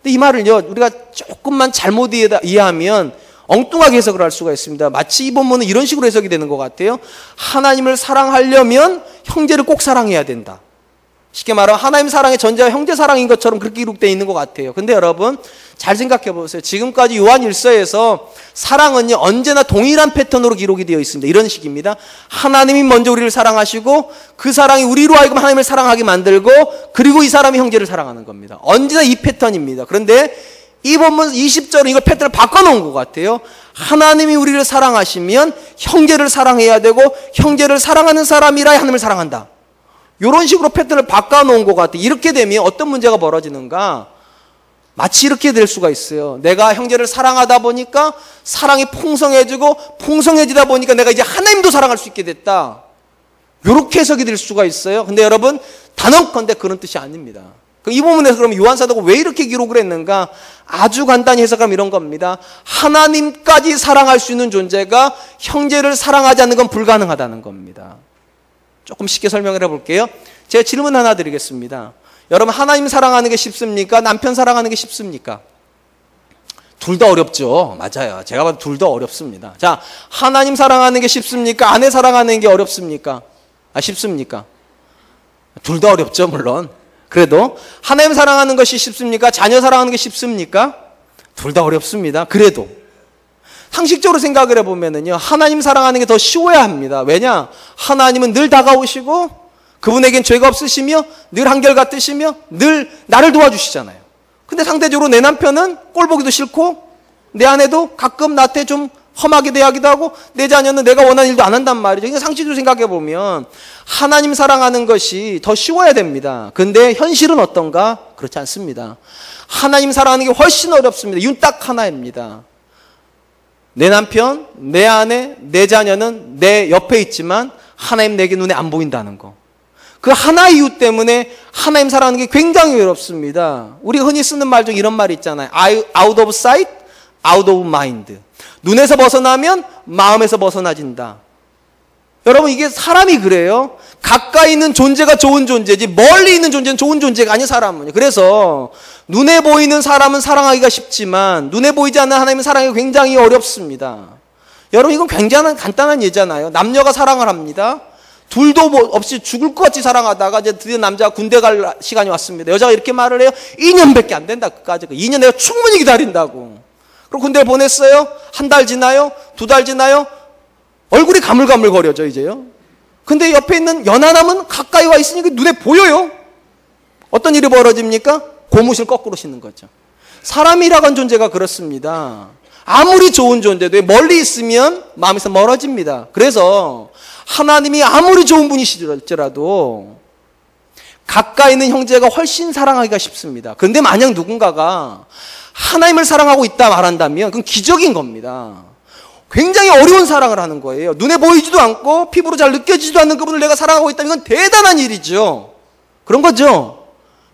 근데 이 말을요, 우리가 조금만 잘못 이해하면 엉뚱하게 해석을 할 수가 있습니다. 마치 이 본문은 이런 식으로 해석이 되는 것 같아요. 하나님을 사랑하려면 형제를 꼭 사랑해야 된다. 쉽게 말하면 하나님 사랑의 전제가 형제 사랑인 것처럼 그렇게 기록되어 있는 것 같아요. 근데 여러분 잘 생각해 보세요. 지금까지 요한 1서에서 사랑은요 언제나 동일한 패턴으로 기록이 되어 있습니다. 이런 식입니다. 하나님이 먼저 우리를 사랑하시고 그 사랑이 우리로 하여금 하나님을 사랑하게 만들고 그리고 이 사람이 형제를 사랑하는 겁니다. 언제나 이 패턴입니다. 그런데 이 본문 20절은 이걸 패턴을 바꿔놓은 것 같아요. 하나님이 우리를 사랑하시면 형제를 사랑해야 되고 형제를 사랑하는 사람이라 하나님을 사랑한다. 이런 식으로 패턴을 바꿔놓은 것 같아요. 이렇게 되면 어떤 문제가 벌어지는가? 마치 이렇게 될 수가 있어요. 내가 형제를 사랑하다 보니까 사랑이 풍성해지고 풍성해지다 보니까 내가 이제 하나님도 사랑할 수 있게 됐다. 이렇게 해석이 될 수가 있어요. 근데 여러분 단언컨대 그런 뜻이 아닙니다. 이 부분에서 그럼 요한사도가 왜 이렇게 기록을 했는가? 아주 간단히 해석하면 이런 겁니다. 하나님까지 사랑할 수 있는 존재가 형제를 사랑하지 않는 건 불가능하다는 겁니다. 조금 쉽게 설명을 해볼게요. 제가 질문 하나 드리겠습니다. 여러분 하나님 사랑하는 게 쉽습니까? 남편 사랑하는 게 쉽습니까? 둘 다 어렵죠. 맞아요. 제가 봐도 둘 다 어렵습니다. 자, 하나님 사랑하는 게 쉽습니까? 아내 사랑하는 게 어렵습니까? 쉽습니까? 둘 다 어렵죠, 물론. 그래도 하나님 사랑하는 것이 쉽습니까? 자녀 사랑하는 게 쉽습니까? 둘 다 어렵습니다. 그래도 상식적으로 생각을 해보면은요, 하나님 사랑하는 게 더 쉬워야 합니다. 왜냐? 하나님은 늘 다가오시고 그분에겐 죄가 없으시며 늘 한결같으시며 늘 나를 도와주시잖아요. 근데 상대적으로 내 남편은 꼴보기도 싫고 내 아내도 가끔 나한테 좀 험하게 대하기도 하고 내 자녀는 내가 원하는 일도 안 한단 말이죠. 그러니까 상식적으로 생각해보면 하나님 사랑하는 것이 더 쉬워야 됩니다. 근데 현실은 어떤가? 그렇지 않습니다. 하나님 사랑하는 게 훨씬 어렵습니다. 이유는 딱 하나입니다. 내 남편, 내 아내, 내 자녀는 내 옆에 있지만 하나님 내게 눈에 안 보인다는 거. 그 하나 이유 때문에 하나님 사랑하는 게 굉장히 어렵습니다. 우리가 흔히 쓰는 말 중 이런 말이 있잖아요. Out of sight, out of mind. 눈에서 벗어나면 마음에서 벗어나진다. 여러분 이게 사람이 그래요. 가까이 있는 존재가 좋은 존재지 멀리 있는 존재는 좋은 존재가 아닌 사람은요. 그래서 눈에 보이는 사람은 사랑하기가 쉽지만 눈에 보이지 않는 하나님은 사랑하기가 굉장히 어렵습니다. 여러분 이건 굉장히 간단한 예잖아요. 남녀가 사랑을 합니다. 둘도 없이 죽을 것 같이 사랑하다가 이제 드디어 남자가 군대 갈 시간이 왔습니다. 여자가 이렇게 말을 해요. 2년밖에 안 된다. 그까지 2년 내가 충분히 기다린다고. 그럼 군대를 보냈어요. 한 달 지나요. 2달 지나요. 얼굴이 가물가물거려져 이제요. 근데 옆에 있는 연하남은 가까이 와 있으니까 눈에 보여요. 어떤 일이 벌어집니까? 고무신 거꾸로 신는 거죠. 사람이라고 하는 존재가 그렇습니다. 아무리 좋은 존재도 멀리 있으면 마음에서 멀어집니다. 그래서 하나님이 아무리 좋은 분이시더라도 가까이 있는 형제가 훨씬 사랑하기가 쉽습니다. 그런데 만약 누군가가 하나님을 사랑하고 있다 말한다면 그건 기적인 겁니다. 굉장히 어려운 사랑을 하는 거예요. 눈에 보이지도 않고 피부로 잘 느껴지지도 않는 그분을 내가 사랑하고 있다면 이건 대단한 일이죠. 그런 거죠.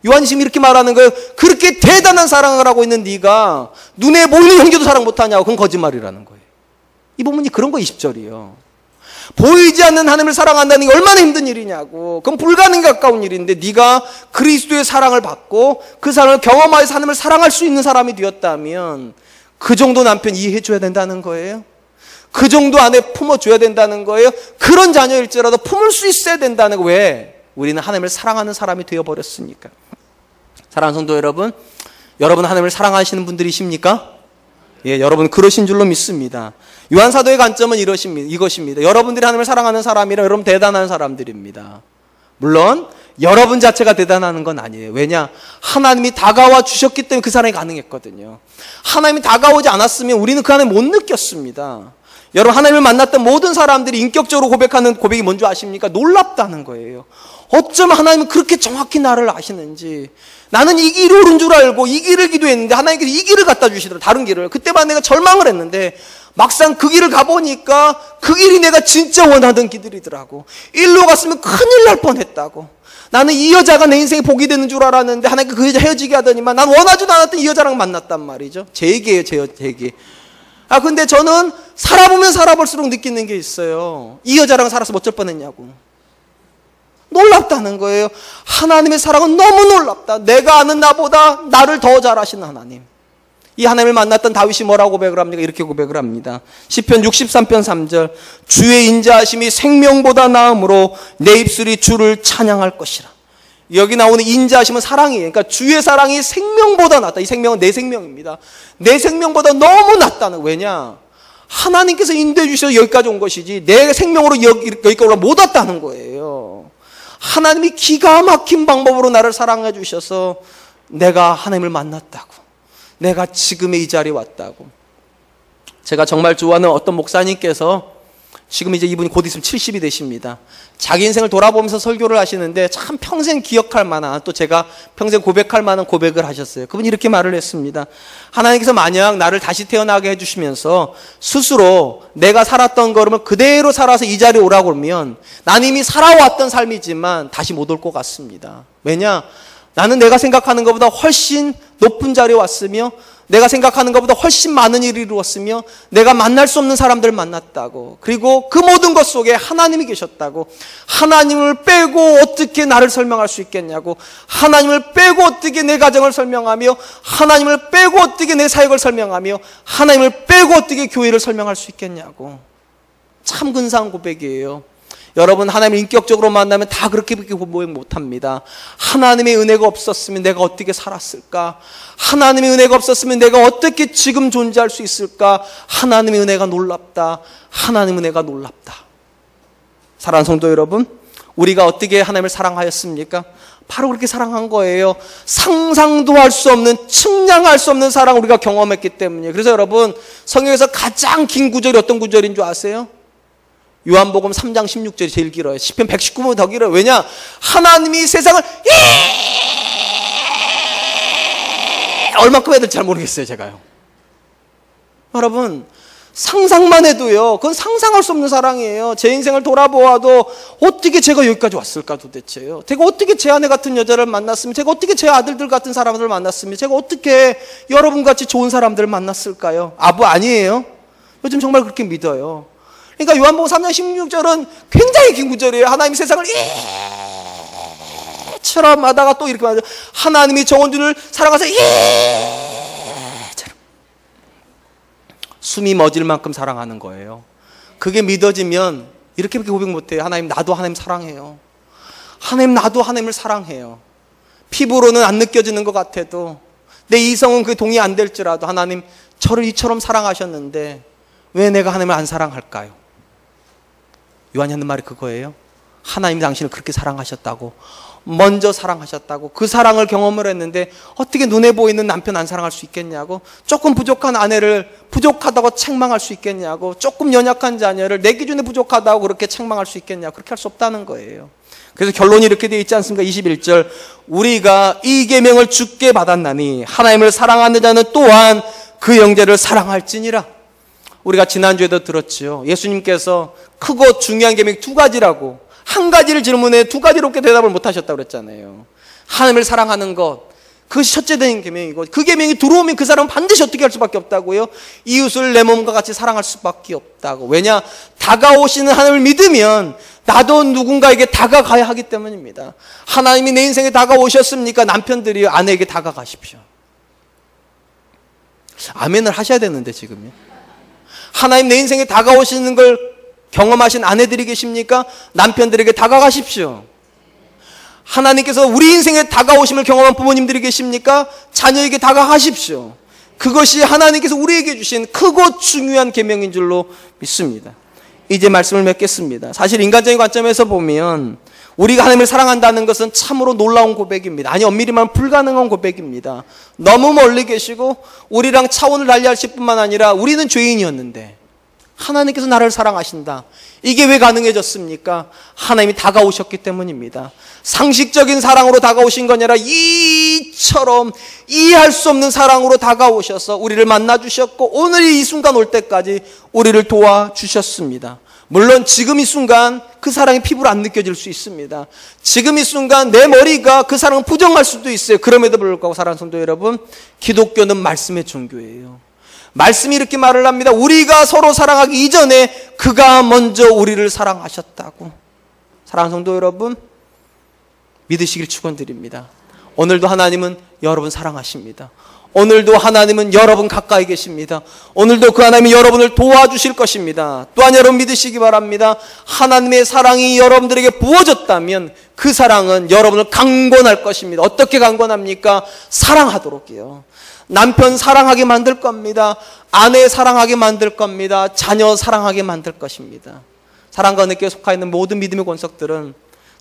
요한이 지금 이렇게 말하는 거예요. 그렇게 대단한 사랑을 하고 있는 네가 눈에 보이는 형제도 사랑 못하냐고. 그건 거짓말이라는 거예요. 이 부분이 그런 거 20절이에요. 보이지 않는 하나님을 사랑한다는 게 얼마나 힘든 일이냐고. 그건 불가능에 가까운 일인데 네가 그리스도의 사랑을 받고 그 사랑을 경험하여서 하나님을 사랑할 수 있는 사람이 되었다면 그 정도 남편 이해해 줘야 된다는 거예요. 그 정도 아내 품어줘야 된다는 거예요. 그런 자녀일지라도 품을 수 있어야 된다는 거예요. 우리는 하나님을 사랑하는 사람이 되어버렸으니까. 사랑하는 성도 여러분, 여러분 하나님을 사랑하시는 분들이십니까? 예, 여러분 그러신 줄로 믿습니다. 요한사도의 관점은 이것입니다. 여러분들이 하나님을 사랑하는 사람이라 여러분 대단한 사람들입니다. 물론 여러분 자체가 대단한 건 아니에요. 왜냐? 하나님이 다가와 주셨기 때문에 그 사람이 가능했거든요. 하나님이 다가오지 않았으면 우리는 그 하나님 못 느꼈습니다. 여러분 하나님을 만났던 모든 사람들이 인격적으로 고백하는 고백이 뭔지 아십니까? 놀랍다는 거예요. 어쩌면 하나님은 그렇게 정확히 나를 아시는지. 나는 이 길이 옳은 줄 알고 이 길을 기도했는데 하나님께서 이 길을 갖다 주시더라. 다른 길을. 그때만 내가 절망을 했는데 막상 그 길을 가보니까 그 길이 내가 진짜 원하던 길이더라고. 일로 갔으면 큰일 날 뻔했다고. 나는 이 여자가 내 인생에 복이 되는 줄 알았는데 하나님께 그 여자 헤어지게 하더니만 난 원하지도 않았던 이 여자랑 만났단 말이죠. 제 얘기예요, 제 얘기. 근데 저는 살아보면 살아볼수록 느끼는 게 있어요. 이 여자랑 살아서 어쩔 뻔했냐고. 놀랍다는 거예요. 하나님의 사랑은 너무 놀랍다. 내가 아는 나보다 나를 더 잘 아시는 하나님. 이 하나님을 만났던 다윗이 뭐라고 고백을 합니까? 이렇게 고백을 합니다. 시편 63편 3절. 주의 인자하심이 생명보다 나음으로 내 입술이 주를 찬양할 것이라. 여기 나오는 인자하심은 사랑이에요. 그러니까 주의 사랑이 생명보다 낫다. 이 생명은 내 생명입니다. 내 생명보다 너무 낫다는. 왜냐? 하나님께서 인도해 주셔서 여기까지 온 것이지 내 생명으로 여기까지 올라 못 왔다는 거예요. 하나님이 기가 막힌 방법으로 나를 사랑해 주셔서 내가 하나님을 만났다고. 내가 지금의 이 자리에 왔다고. 제가 정말 좋아하는 어떤 목사님께서 지금 이제 이분이 곧 있으면 70이 되십니다. 자기 인생을 돌아보면서 설교를 하시는데 참 평생 기억할 만한, 또 제가 평생 고백할 만한 고백을 하셨어요. 그분이 이렇게 말을 했습니다. 하나님께서 만약 나를 다시 태어나게 해주시면서 스스로 내가 살았던 걸음을 그대로 살아서 이 자리에 오라고 그러면 나는 이미 살아왔던 삶이지만 다시 못 올 것 같습니다. 왜냐? 나는 내가 생각하는 것보다 훨씬 높은 자리에 왔으며 내가 생각하는 것보다 훨씬 많은 일을 이루었으며 내가 만날 수 없는 사람들을 만났다고. 그리고 그 모든 것 속에 하나님이 계셨다고. 하나님을 빼고 어떻게 나를 설명할 수 있겠냐고. 하나님을 빼고 어떻게 내 가정을 설명하며 하나님을 빼고 어떻게 내 사역을 설명하며 하나님을 빼고 어떻게 교회를 설명할 수 있겠냐고. 참 근사한 고백이에요. 여러분 하나님을 인격적으로 만나면 다 그렇게밖에 고백 못합니다. 하나님의 은혜가 없었으면 내가 어떻게 살았을까? 하나님의 은혜가 없었으면 내가 어떻게 지금 존재할 수 있을까? 하나님의 은혜가 놀랍다. 하나님의 은혜가 놀랍다. 사랑하는 성도 여러분, 우리가 어떻게 하나님을 사랑하였습니까? 바로 그렇게 사랑한 거예요. 상상도 할 수 없는, 측량할 수 없는 사랑을 우리가 경험했기 때문이에요. 그래서 여러분 성경에서 가장 긴 구절이 어떤 구절인 줄 아세요? 요한복음 3장 16절이 제일 길어요. 시편 119번 더 길어요. 왜냐? 하나님이 세상을 얼마큼 해야 될지 잘 모르겠어요, 제가요. 여러분, 상상만 해도요, 그건 상상할 수 없는 사랑이에요. 제 인생을 돌아보아도 어떻게 제가 여기까지 왔을까 도대체요. 제가 어떻게 제 아내 같은 여자를 만났으면, 제가 어떻게 제 아들들 같은 사람들을 만났으면, 제가 어떻게 여러분같이 좋은 사람들을 만났을까요? 아니에요. 요즘 정말 그렇게 믿어요. 그러니까 요한복음 3장 16절은 굉장히 긴 구절이에요. 하나님이 세상을 처럼 하다가 또 이렇게 말하죠. 하나님이 정원들을 사랑하사 숨이 멎을 만큼 사랑하는 거예요. 그게 믿어지면 이렇게밖에 고백 못해요. 하나님, 나도 하나님 사랑해요. 하나님, 나도 하나님을 사랑해요. 피부로는 안 느껴지는 것 같아도 내 이성은 그게 동의 안 될지라도 하나님, 저를 이처럼 사랑하셨는데 왜 내가 하나님을 안 사랑할까요? 요한이 하는 말이 그거예요. 하나님이 당신을 그렇게 사랑하셨다고, 먼저 사랑하셨다고. 그 사랑을 경험을 했는데 어떻게 눈에 보이는 남편 안 사랑할 수 있겠냐고. 조금 부족한 아내를 부족하다고 책망할 수 있겠냐고. 조금 연약한 자녀를 내 기준에 부족하다고 그렇게 책망할 수 있겠냐고. 그렇게 할 수 없다는 거예요. 그래서 결론이 이렇게 되어 있지 않습니까? 21절. 우리가 이 계명을 주께 받았나니 하나님을 사랑하는 자는 또한 그 형제를 사랑할지니라. 우리가 지난주에도 들었죠. 예수님께서 크고 중요한 계명이 두 가지라고, 한 가지를 질문해 두 가지롭게 대답을 못 하셨다고 그랬잖아요. 하나님을 사랑하는 것, 그것이 첫째 된 계명이고, 그 계명이 들어오면 그 사람은 반드시 어떻게 할 수밖에 없다고요? 이웃을 내 몸과 같이 사랑할 수밖에 없다고. 왜냐? 다가오시는 하나님을 믿으면 나도 누군가에게 다가가야 하기 때문입니다. 하나님이 내 인생에 다가오셨습니까? 남편들이 아내에게 다가가십시오. 아멘을 하셔야 되는데 지금요. 하나님 내 인생에 다가오시는 걸 경험하신 아내들이 계십니까? 남편들에게 다가가십시오. 하나님께서 우리 인생에 다가오심을 경험한 부모님들이 계십니까? 자녀에게 다가가십시오. 그것이 하나님께서 우리에게 주신 크고 중요한 계명인 줄로 믿습니다. 이제 말씀을 맺겠습니다. 사실 인간적인 관점에서 보면 우리가 하나님을 사랑한다는 것은 참으로 놀라운 고백입니다. 아니, 엄밀히 말하면 불가능한 고백입니다. 너무 멀리 계시고 우리랑 차원을 달리하실 뿐만 아니라 우리는 죄인이었는데 하나님께서 나를 사랑하신다. 이게 왜 가능해졌습니까? 하나님이 다가오셨기 때문입니다. 상식적인 사랑으로 다가오신 것이 아니라 이처럼 이해할 수 없는 사랑으로 다가오셔서 우리를 만나주셨고 오늘 이 순간 올 때까지 우리를 도와주셨습니다. 물론 지금 이 순간 그 사랑이 피부로 안 느껴질 수 있습니다. 지금 이 순간 내 머리가 그 사랑을 부정할 수도 있어요. 그럼에도 불구하고 사랑하는 성도 여러분, 기독교는 말씀의 종교예요. 말씀이 이렇게 말을 합니다. 우리가 서로 사랑하기 이전에 그가 먼저 우리를 사랑하셨다고. 사랑하는 성도 여러분, 믿으시길 축원드립니다. 오늘도 하나님은 여러분 사랑하십니다. 오늘도 하나님은 여러분 가까이 계십니다. 오늘도 그 하나님이 여러분을 도와주실 것입니다. 또한 여러분 믿으시기 바랍니다. 하나님의 사랑이 여러분들에게 부어졌다면 그 사랑은 여러분을 강권할 것입니다. 어떻게 강권합니까? 사랑하도록요. 남편 사랑하게 만들 겁니다. 아내 사랑하게 만들 겁니다. 자녀 사랑하게 만들 것입니다. 사랑과 은혜에 속하 있는 모든 믿음의 권속들은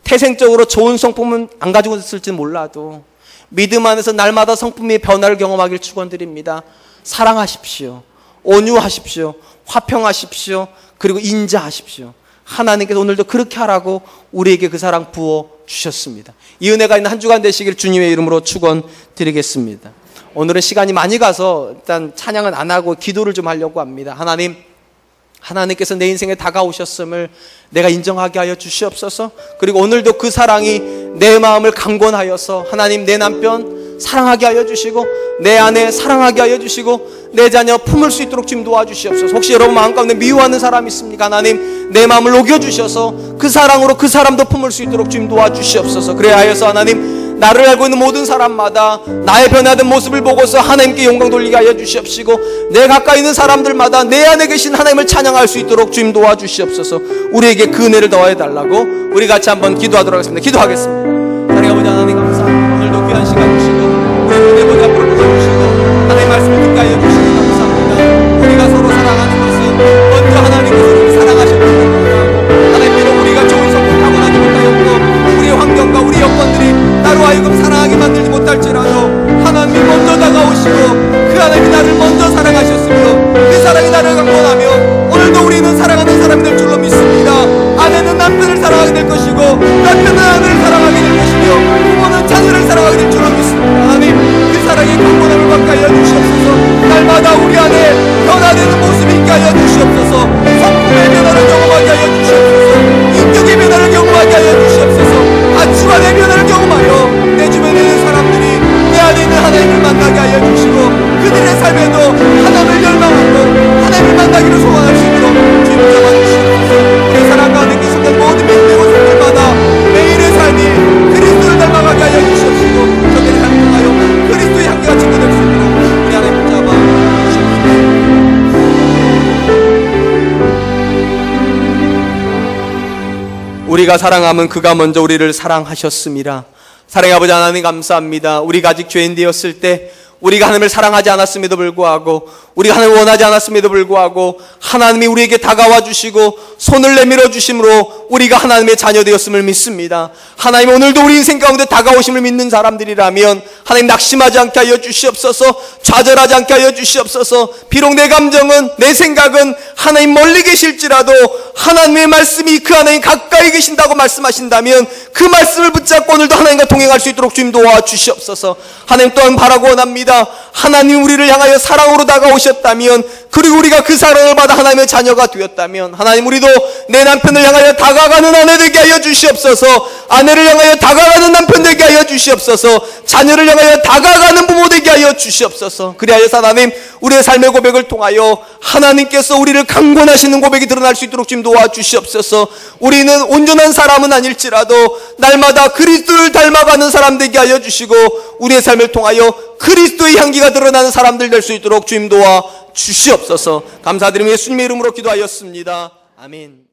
태생적으로 좋은 성품은 안 가지고 있을지는 몰라도 믿음 안에서 날마다 성품의 변화를 경험하길 축원드립니다. 사랑하십시오. 온유하십시오. 화평하십시오. 그리고 인자하십시오. 하나님께서 오늘도 그렇게 하라고 우리에게 그 사랑 부어주셨습니다. 이 은혜가 있는 한 주간 되시길 주님의 이름으로 축원드리겠습니다. 오늘은 시간이 많이 가서 일단 찬양은 안 하고 기도를 좀 하려고 합니다. 하나님께서 내 인생에 다가오셨음을 내가 인정하게 하여 주시옵소서. 그리고 오늘도 그 사랑이 내 마음을 강권하여서 하나님 내 남편 사랑하게 하여 주시고 내 아내 사랑하게 하여 주시고 내 자녀 품을 수 있도록 좀 도와주시옵소서. 혹시 여러분 마음 가운데 미워하는 사람 있습니까? 하나님 내 마음을 녹여주셔서 그 사랑으로 그 사람도 품을 수 있도록 좀 도와주시옵소서. 그래야 하여서 하나님 나를 알고 있는 모든 사람마다 나의 변화된 모습을 보고서 하나님께 영광 돌리게 하여 주시옵시고 내 가까이 있는 사람들마다 내 안에 계신 하나님을 찬양할 수 있도록 주님 도와주시옵소서. 우리에게 그 은혜를 더해 달라고 우리 같이 한번 기도하도록 하겠습니다. 기도하겠습니다. 사랑의 아버지 하나님 감사합니다. 오늘도 귀한 시간 주시고 우리 눈에 보지 앞으로 보셔주시고 하나님 말씀을 듣게 하여 주시고 감사합니다. 우리가 서로 사랑하는 것은 먼저 하나님께서 우리를 사랑하셨기 때문이고 하나님 비록 우리가 좋은 성품 타고나지 못하였고 우리의 환경과 우리 여건들이 나로 하여금 사랑하게 만들지 못할지라도 하나님이 먼저 다가오시고 그 하나님이 나를 먼저 사랑하셨으며 그 사랑이 나를 강권하며 오늘도 우리는 사랑하는 사람이 될 줄로 믿습니다. 아내는 남편을 사랑하게 될 것이고 남편은 아내를 사랑하게 될 것이며 부모는 자녀를 사랑하게 될 줄로 믿습니다. 하나님 그 사랑의 강권함을 받게 하여 주시옵소서. 날마다 우리 안에 변화되는 모습이 있게 하여 주시옵소서. 성품의 변화를 경험하게 하여 주시옵소서. 인격의 변화를 경험하게 하여 주시옵소서. 가치관의 변화를 경험하여 내 주변에 있는 사람들이 내 안에 있는 하나님을 만나게 하여 주시고 그들의 삶에도 하나님을 열망하고 하나님을 만나기를 소원할 수 있도록 주님 잡아주시옵소서. 우리 사랑과 하나님께 속한 모든 믿음의 권속들마다 매일의 삶이 그리스도를 닮아가게 하여 주시옵시고 저들의 삶을 통하여 그리스도의 향기가 증거될 수 있도록 우리 하나님 잡아주시옵소서. 우리가 사랑하면 그가 먼저 우리를 사랑하셨습니다. 사랑의 아버지 하나님 감사합니다. 우리가 아직 죄인 되었을 때 우리가 하나님을 사랑하지 않았음에도 불구하고 우리가 하나님을 원하지 않았음에도 불구하고 하나님이 우리에게 다가와 주시고 손을 내밀어 주심으로 우리가 하나님의 자녀 되었음을 믿습니다. 하나님 오늘도 우리 인생 가운데 다가오심을 믿는 사람들이라면 하나님 낙심하지 않게 하여 주시옵소서. 좌절하지 않게 하여 주시옵소서. 비록 내 감정은 내 생각은 하나님 멀리 계실지라도 하나님의 말씀이 그 하나님 가까이 계신다고 말씀하신다면 그 말씀을 붙잡고 오늘도 하나님과 동행할 수 있도록 주님 도와주시옵소서. 하나님 또한 바라고 원합니다. 하나님 우리를 향하여 사랑으로 다가오셨다면 그리고 우리가 그 사랑을 받아 하나님의 자녀가 되었다면 하나님 우리도 내 남편을 향하여 다가가는 아내 되게 하여 주시옵소서. 아내를 향하여 다가가는 남편 되게 하여 주시옵소서. 자녀를 향하여 다가가는 부모 되게 하여 주시옵소서. 그리하여서 하나님 우리의 삶의 고백을 통하여 하나님께서 우리를 강권하시는 고백이 드러날 수 있도록 좀 도와주시옵소서. 우리는 온전한 사람은 아닐지라도 날마다 그리스도를 닮아가는 사람 되게 하여 주시고 우리의 삶을 통하여 그리스도의 향기가 드러나는 사람들 될 수 있도록 주님 도와 주시옵소서. 감사드리며 예수님의 이름으로 기도하였습니다. 아멘.